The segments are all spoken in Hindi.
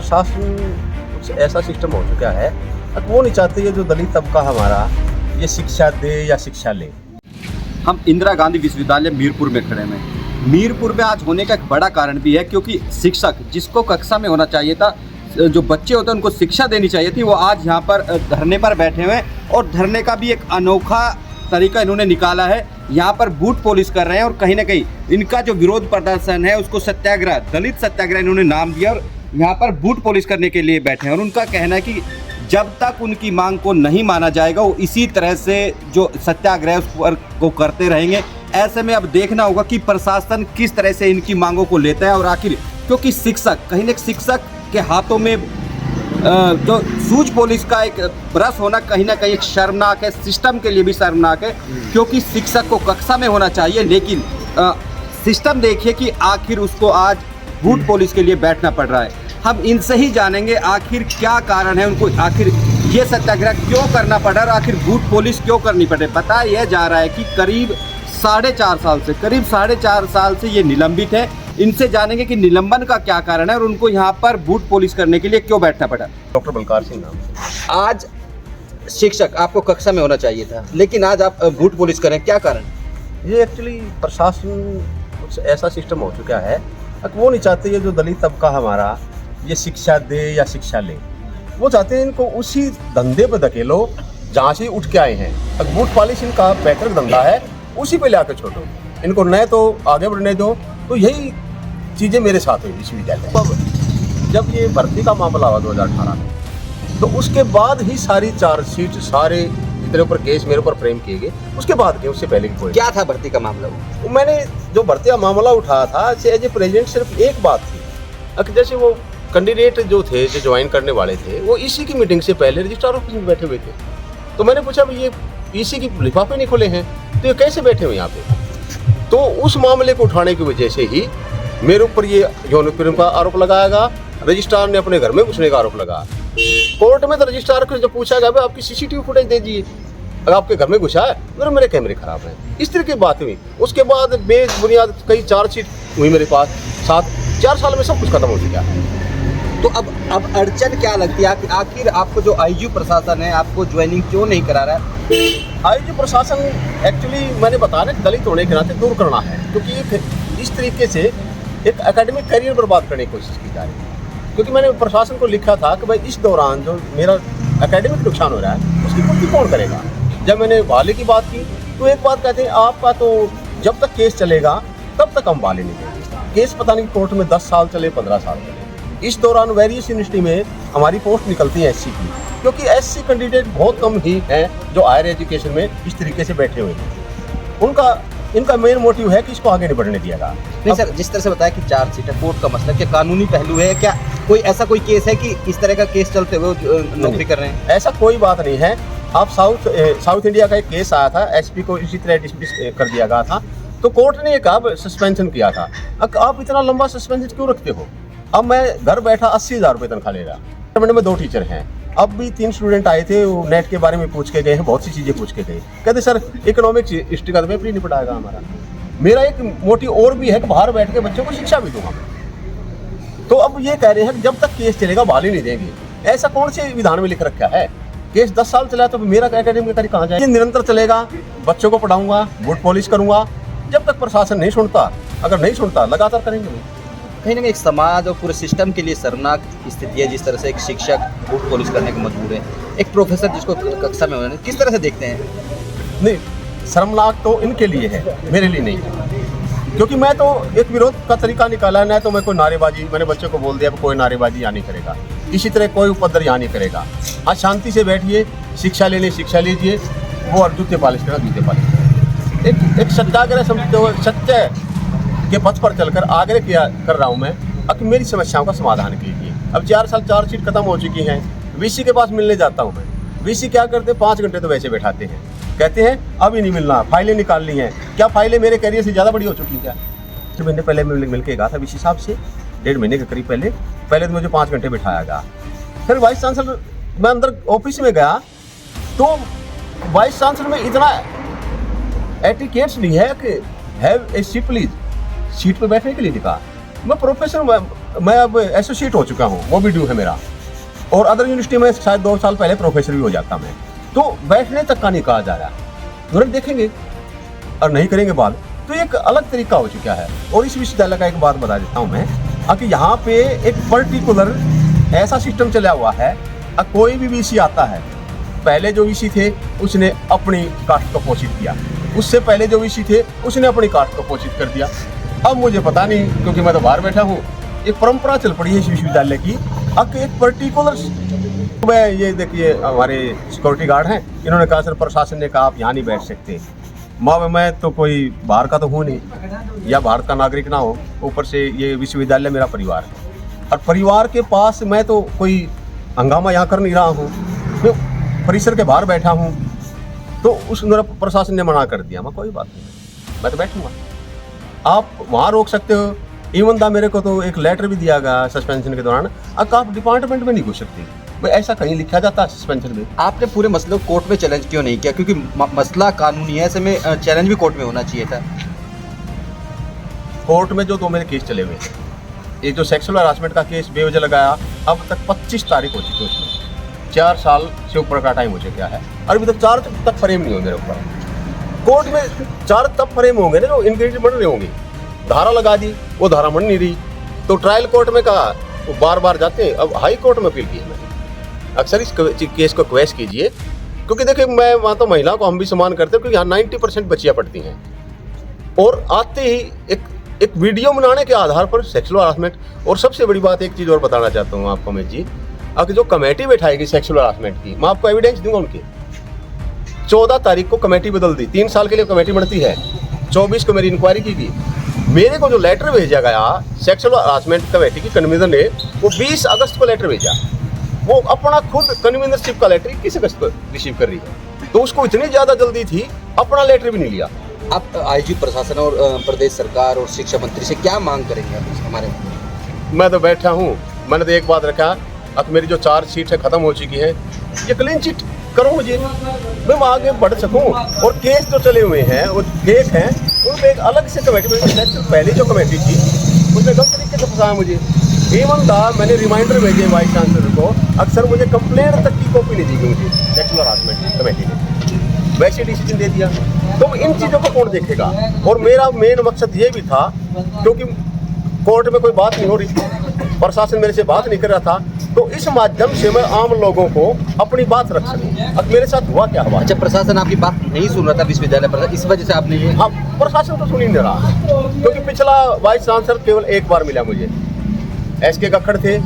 प्रशासन कुछ ऐसा सिस्टम हो चुका है, अब वो नहीं चाहते ये जो दलित तबका हमारा ये शिक्षा दे या शिक्षा ले। हम इंदिरा गांधी विश्वविद्यालय मीरपुर में खड़े हैं। मीरपुर में आज होने का एक बड़ा कारण भी है, क्योंकि शिक्षक जिसको कक्षा में होना चाहिए था, जो बच्चे होते हैं उनको शिक्षा देनी चाहिए थी, वो आज यहाँ पर धरने पर बैठे हुए हैं। और धरने का भी एक अनोखा तरीका इन्होंने निकाला है। यहाँ पर बूट पॉलिश कर रहे हैं और कहीं ना कहीं इनका जो विरोध प्रदर्शन है उसको सत्याग्रह, दलित सत्याग्रह इन्होंने नाम दिया और यहाँ पर बूट पॉलिश करने के लिए बैठे हैं। और उनका कहना है कि जब तक उनकी मांग को नहीं माना जाएगा वो इसी तरह से जो सत्याग्रह उस पर को करते रहेंगे। ऐसे में अब देखना होगा कि प्रशासन किस तरह से इनकी मांगों को लेता है। और आखिर क्योंकि शिक्षक कहीं ना शिक्षक के हाथों में जो सूझ पुलिस का एक ब्रश होना कहीं ना कहीं एक शर्मनाक है, सिस्टम के लिए भी शर्मनाक है। क्योंकि शिक्षक को कक्षा में होना चाहिए, लेकिन सिस्टम देखिए कि आखिर उसको आज बूट पॉलिश के लिए बैठना पड़ रहा है। हम इनसे ही जानेंगे आखिर क्या कारण है, उनको आखिर ये सत्याग्रह क्यों करना पड़ रहा है, आखिर बूट पॉलिश क्यों करनी पड़े। बताया यह जा रहा है कि करीब 4.5 साल से ये निलंबित है। इनसे जानेंगे कि निलंबन का क्या कारण है और उनको यहाँ पर बूट पॉलिश करने के लिए क्यों बैठना पड़ा। डॉक्टर बलकार सिंह नाम। आज शिक्षक आपको कक्षा में होना चाहिए था, लेकिन आज आप बूट पॉलिश करें, क्या कारण? ये एक्चुअली प्रशासन कुछ ऐसा सिस्टम हो चुका है, अब वो नहीं चाहते ये जो दलित तबका हमारा ये शिक्षा दे या शिक्षा ले। वो चाहते हैं इनको उसी धंधे पर धकेलो जहाँ से उठ के आए हैं। अब बूट पॉलिश इनका बेहतर धंधा है, उसी पे लाकर छोड़ो इनको, न तो आगे बढ़ने दो। तो यही चीज़ें मेरे साथ हुई विश्वविद्यालय। अब जब ये भर्ती का मामला हुआ 2018 में, तो उसके बाद ही सारी चार्जशीट, सारे इतने ऊपर केस मेरे ऊपर फ्रेम किए गए, उसके बाद के, उससे पहले की कोई क्या था भर्ती का मामला? मैंने जो भर्ती का मामला उठाया था एज ए प्रेसिडेंट, सिर्फ एक बात थी। जैसे वो कैंडिडेट जो थे, जो ज्वाइन करने वाले थे, वो ईसी की मीटिंग से पहले रजिस्ट्रार ऑफिस में बैठे हुए थे। तो मैंने पूछा ये ईसी की लिफाफे नहीं खुले हैं तो ये कैसे बैठे हुए यहाँ पे। तो उस मामले को उठाने की वजह से ही मेरे ऊपर ये यौन उत्पीड़न का आरोप लगाया गया। रजिस्ट्रार ने अपने घर में घुसने का आरोप लगाया। कोर्ट में तो रजिस्ट्रार को जब पूछा गया आपकी सीसीटीवी फुटेज दे दीजिए, अगर आपके घर में घुसा है, मेरे कैमरे खराब हैं, इस तरह की बात हुई। उसके बाद बेबुनियाद कई चार्जशीट हुई मेरे पास। 4 साल में सब कुछ खत्म हो चुका है। तो अब अड़चन क्या लगती है? आखिर आपको जो आईजी प्रशासन है आपको ज्वाइनिंग क्यों नहीं करा रहा है? आईजी प्रशासन एक्चुअली मैंने बताया ना, दलित होने के नाते दूर करना है, क्योंकि इस तरीके से एक एकेडमिक करियर बर्बाद करने की कोशिश की जा रही है। क्योंकि मैंने प्रशासन को लिखा था कि भाई इस दौरान जो मेरा एकेडमिक नुकसान हो रहा है उसकी पूर्ति कौन करेगा। जब मैंने वाले की बात की तो एक बात कहते हैं आपका तो जब तक केस चलेगा तब तक हम वाले नहीं देंगे। केस पता नहीं कोर्ट में 10 साल चले, 15 साल चले। इस दौरान वेरियस यूनिवर्सिटी में हमारी पोस्ट निकलती है एससी की, क्योंकि एससी कैंडिडेट बहुत कम ही हैं जो हायर एजुकेशन में इस तरीके से बैठे हुए हैं। इनका मेन मोटिव है कि इसको आगे नहीं बढ़ने दिया गया। नहीं सर, जिस तरह से बताया कि चार्जशीट है, कोर्ट का मसला, क्या कानूनी पहलू है? क्या कोई ऐसा कोई केस है कि इस तरह का केस चलते हुए नौकरी कर रहे हैं? ऐसा कोई बात नहीं है। आप साउथ इंडिया का एक केस आया था, एसपी को इसी तरह डिसमिस कर दिया गया था, तो कोर्ट ने एक सस्पेंशन किया था। आप इतना लंबा सस्पेंशन क्यों रखते हो? अब मैं घर बैठा 80,000 रुपये तनख्वाह ले रहा। डिपार्टमेंट में 2 टीचर हैं। अब भी 3 स्टूडेंट आए थे, वो नेट के बारे में पूछ के गए हैं, बहुत सी चीज़ें पूछ के गए। कहते सर इकोनॉमिक्स हिस्ट्री का तो पेपर ही नहीं पढ़ाएगा हमारा। मेरा एक मोटिव और भी है कि बाहर बैठ के बच्चों को शिक्षा भी दूंगा। तो अब ये कह रहे हैं कि जब तक केस चलेगा बहाली नहीं देंगे। ऐसा कौन से विधान में लिख रखा है? केस 10 साल चला तो मेरा एकेडमिक करियर कहाँ जाए? ये निरंतर चलेगा, बच्चों को पढ़ाऊंगा, बूट पॉलिश करूंगा, जब तक प्रशासन नहीं सुनता। अगर नहीं सुनता लगातार करेंगे। कहीं ना कहीं एक समाज और पूरे सिस्टम के लिए शर्मनाक स्थिति है, जिस तरह से एक शिक्षक बूट पॉलिश करने को मजबूर है, एक प्रोफेसर जिसको कक्षा में होना, किस तरह से देखते हैं? नहीं, शर्मनाक तो इनके लिए है, मेरे लिए नहीं। क्योंकि मैं तो एक विरोध का तरीका निकाला है, ना तो मैं कोई नारेबाजी, मैंने बच्चों को बोल दिया कि कोई नारेबाजी यहाँ नहीं करेगा, इसी तरह कोई उपद्रव यहाँ नहीं करेगा। आज शांति से बैठिए, शिक्षा लेने शिक्षा लीजिए, वो और जूते पालिश करना जूते पालिश करना। एक सत्याग्रह समझते हुए सत्य के पथ पर चलकर आग्रह कर रहा हूँ मैं अब कि मेरी समस्याओं का समाधान कीजिए। अब 4 साल चार्जशीट खत्म हो चुकी हैं, वीसी के पास मिलने जाता हूँ मैं। वीसी क्या करते हैं, 5 घंटे तो वैसे बैठाते हैं, कहते हैं अभी नहीं मिलना, फाइलें निकालनी हैं। क्या फाइलें मेरे करियर से ज़्यादा बड़ी हो चुकी क्या? 6 महीने पहले मिल के गया था वीसी साहब से, 1.5 महीने के करीब पहले तो मुझे 5 घंटे बिठाया गया। फिर वाइस चांसलर, मैं अंदर ऑफिस में गया तो वाइस चांसलर में इतना एटिकेट्स नहीं है कि have a seat please, seat पे बैठने के लिए लिखा। मैं प्रोफेसर मैं अब एसोसिएट हो चुका हूँ, वो भी ड्यू है मेरा। और अदर यूनिवर्सिटी में शायद 2 साल पहले प्रोफेसर भी हो जाता मैं। तो बैठने तक का नहीं कहा जा रहा, तुरंत देखेंगे और नहीं करेंगे बात, तो एक अलग तरीका हो चुका है। और इस विश्वविद्यालय का एक बात बता देता हूँ मैं, कि यहाँ पे एक पर्टिकुलर ऐसा सिस्टम चला हुआ है, कोई भी वीसी आता है, पहले जो वीसी थे उसने अपनी कास्ट को पोषित किया, उससे पहले जो वीसी थे उसने अपनी कास्ट को पोषित कर दिया। अब मुझे पता नहीं, क्योंकि मैं तो बाहर बैठा हूँ, एक परंपरा चल पड़ी है इस विश्वविद्यालय की। अब एक पर्टिकुलर, मैं ये देखिए हमारे सिक्योरिटी गार्ड हैं, इन्होंने कहा सर प्रशासन ने कहा आप यहाँ नहीं बैठ सकते। मैं तो कोई बाहर का तो हूँ नहीं, या भारत का नागरिक ना हो, ऊपर से ये विश्वविद्यालय मेरा परिवार है, और परिवार के पास मैं तो कोई हंगामा यहाँ कर नहीं रहा हूँ, मैं परिसर के बाहर बैठा हूँ। तो उस प्रशासन ने मना कर दिया, मैं कोई बात नहीं, मैं तो बैठूंगा, आप वहाँ रोक सकते हो। इवन दा मेरे को तो एक लेटर भी दिया गया सस्पेंशन के दौरान, आप डिपार्टमेंट में नहीं घुस सकते, भाई ऐसा कहीं लिखा जाता है सस्पेंशन में। आपने पूरे मसले को कोर्ट में चैलेंज क्यों नहीं किया? क्योंकि मसला कानूनी है, ऐसे में चैलेंज भी कोर्ट में होना चाहिए था। कोर्ट में जो 2 मेरे केस चले हुए, ये जो सेक्सुअल हरासमेंट का केस बेवजह लगाया, अब तक 25 तारीख हो चुकी है, उसमें 4 साल से ऊपर का टाइम हो चुका है, और अभी तक 4 तक फ्रेम नहीं हुए मेरे ऊपर। कोर्ट में 4 तब फ्रेम होंगे ना जो इंग्रेडिएंट बन रहे होंगे, धारा लगा दी, वो धारा बन नहीं रही, तो ट्रायल कोर्ट में कहा, वो बार बार जाते हैं। अब हाई कोर्ट में अपील की है मैंने। अक्सर इस केस को क्वेश्चन कीजिए, क्योंकि देखिए मैं वहाँ तो महिला को हम भी सम्मान करते हैं, क्योंकि यहाँ 90% बच्चियाँ पढ़ती हैं, और आते ही एक वीडियो बनाने के आधार पर सेक्सुअल हरासमेंट। और सबसे बड़ी बात एक चीज़ और बताना चाहता हूँ आपको मैं जी, अब जो कमेटी बैठाएगी सेक्सुअल हरासमेंट की, मैं आपको एविडेंस दूंगा उनके। 14 तारीख को कमेटी बदल दी, 3 साल के लिए कमेटी बनती है, 24 को मेरी इंक्वायरी की गई। मेरे को जो लेटर भेजा गया सेक्सुअल हरासमेंट कमेटी की कन्वीनर ने, वो 20 अगस्त को लेटर भेजा, वो अपना खुद कन्वीनरशिप का लेटर 21 अगस्त को रिसीव कर रही है, तो उसको इतनी ज़्यादा जल्दी थी, अपना लेटर भी नहीं लिया। आप आईजी प्रशासन और प्रदेश सरकार और शिक्षा मंत्री से क्या मांग करेंगे हमारे? मैं तो बैठा हूँ, मैंने तो एक बात रखा, अब मेरी जो 4 सीट है ख़त्म हो चुकी है, ये क्लीन चिट करो मुझे, मैं आगे बढ़ सकूँ। और केस जो चले हुए हैं वो फेक हैं, उन पर एक अलग से कमेटी में, पहले जो कमेटी थी उसने गलत तरीके से फंसाया मुझे। इवन था मैंने रिमाइंडर भेजे वाइस चांसलर को, अक्सर मुझे कंप्लेंट तक की कॉपी नहीं दी गई मुझे सेक्सुअल हरासमेंट कमेटी ने, वैसे डिसीजन दे दिया। तो इन चीज़ों को कौन देखेगा? और मेरा मेन मकसद ये भी था, क्योंकि कोर्ट में कोई बात नहीं हो रही, प्रशासन मेरे से बात नहीं कर रहा था, तो इस माध्यम से मैं आम लोगों को अपनी बात रख सकूं। अब मेरे साथ हुआ क्या हुआ? अच्छा, प्रशासन आपकी बात नहीं सुन रहा था विश्वविद्यालय पर, इस वजह से आपने ये? हाँ, प्रशासन तो सुन ही नहीं रहा, क्योंकि पिछला वाइस चांसलर केवल 1 बार मिला मुझे, SK गखड़ थे,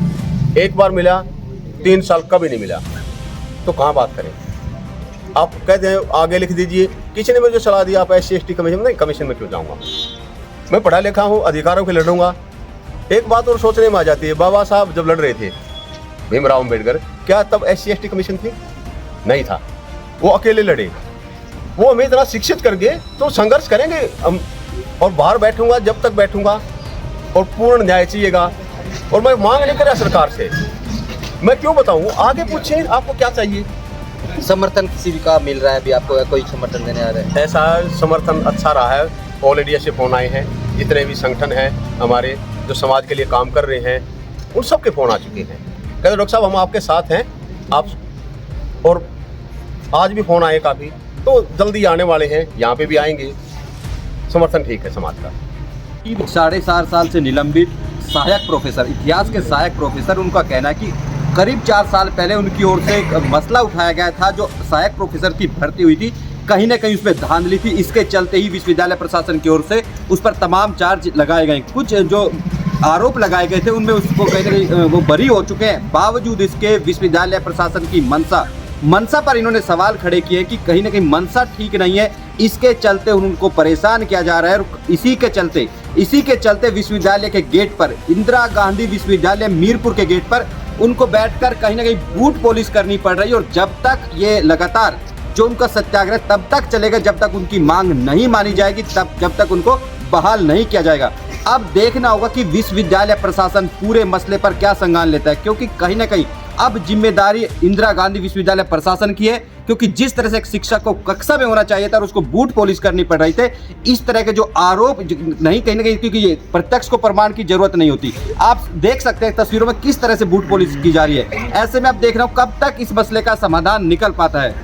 1 बार मिला, 3 साल कभी नहीं मिला, तो कहाँ बात करें? आप कहते हैं आगे लिख दीजिए, किसी ने मुझे सलाह दिया आप SC/ST कमीशन, नहीं कमीशन में क्यों जाऊँगा, मैं पढ़ा लिखा हूँ, अधिकारों के लड़ूंगा। एक बात और सोचने में आ जाती है, बाबा साहब जब लड़ रहे थे भीमराव अम्बेडकर, क्या तब SC/ST कमीशन थी? नहीं था, वो अकेले लड़े, वो हमें इतना शिक्षित कर गए, तो संघर्ष करेंगे हम। और बाहर बैठूंगा जब तक बैठूंगा, और पूर्ण न्याय चाहिएगा। और मैं मांग नहीं कर रहा सरकार से, मैं क्यों बताऊं, आगे पूछें आपको क्या चाहिए। समर्थन किसी भी का मिल रहा है अभी आपको, कोई समर्थन देने आ रहा है? ऐसा समर्थन अच्छा रहा है, ऑल इंडिया से फ़ोन आए हैं, जितने भी संगठन हैं हमारे जो समाज के लिए काम कर रहे हैं, उन सब के फ़ोन आ चुके हैं, कहते डॉक्टर साहब हम आपके साथ हैं, आप। और आज भी फ़ोन आए काफ़ी, तो जल्दी आने वाले हैं, यहाँ पे भी आएंगे, समर्थन ठीक है समाज का। 4.5 साल से निलंबित सहायक प्रोफेसर, इतिहास के सहायक प्रोफेसर, उनका कहना है कि करीब 4 साल पहले उनकी ओर से एक मसला उठाया गया था, जो सहायक प्रोफेसर की भर्ती हुई थी, कहीं ना कहीं उसमें धांधली थी, इसके चलते ही विश्वविद्यालय प्रशासन की ओर से उस पर तमाम चार्ज लगाए गए। कुछ जो आरोप लगाए गए थे उनमें उसको कहीं ना कहीं वो बरी हो चुके हैं। बावजूद इसके विश्वविद्यालय प्रशासन की मनसा पर इन्होंने सवाल खड़े किए कि कहीं ना कहीं मनसा ठीक नहीं है, इसके चलते उनको परेशान किया जा रहा है। और इसी के चलते विश्वविद्यालय के गेट पर, इंदिरा गांधी विश्वविद्यालय मीरपुर के गेट पर उनको बैठकर कहीं ना कहीं बूट पॉलिश करनी पड़ रही है। और जब तक ये लगातार जो उनका सत्याग्रह तब तक चलेगा जब तक उनकी मांग नहीं मानी जाएगी, जब तक उनको बहाल नहीं किया जाएगा। अब देखना होगा कि विश्वविद्यालय प्रशासन पूरे मसले पर क्या संज्ञान लेता है, क्योंकि कहीं ना कहीं अब जिम्मेदारी इंदिरा गांधी विश्वविद्यालय प्रशासन की है, क्योंकि जिस तरह से एक शिक्षक को कक्षा में होना चाहिए था और उसको बूट पॉलिश करनी पड़ रही थे, इस तरह के जो आरोप नहीं, कहीं ना कहीं क्योंकि ये प्रत्यक्ष को प्रमाण की जरूरत नहीं होती। आप देख सकते हैं तस्वीरों में किस तरह से बूट पॉलिश की जा रही है। ऐसे में आप देख रहे हो कब तक इस मसले का समाधान निकल पाता है।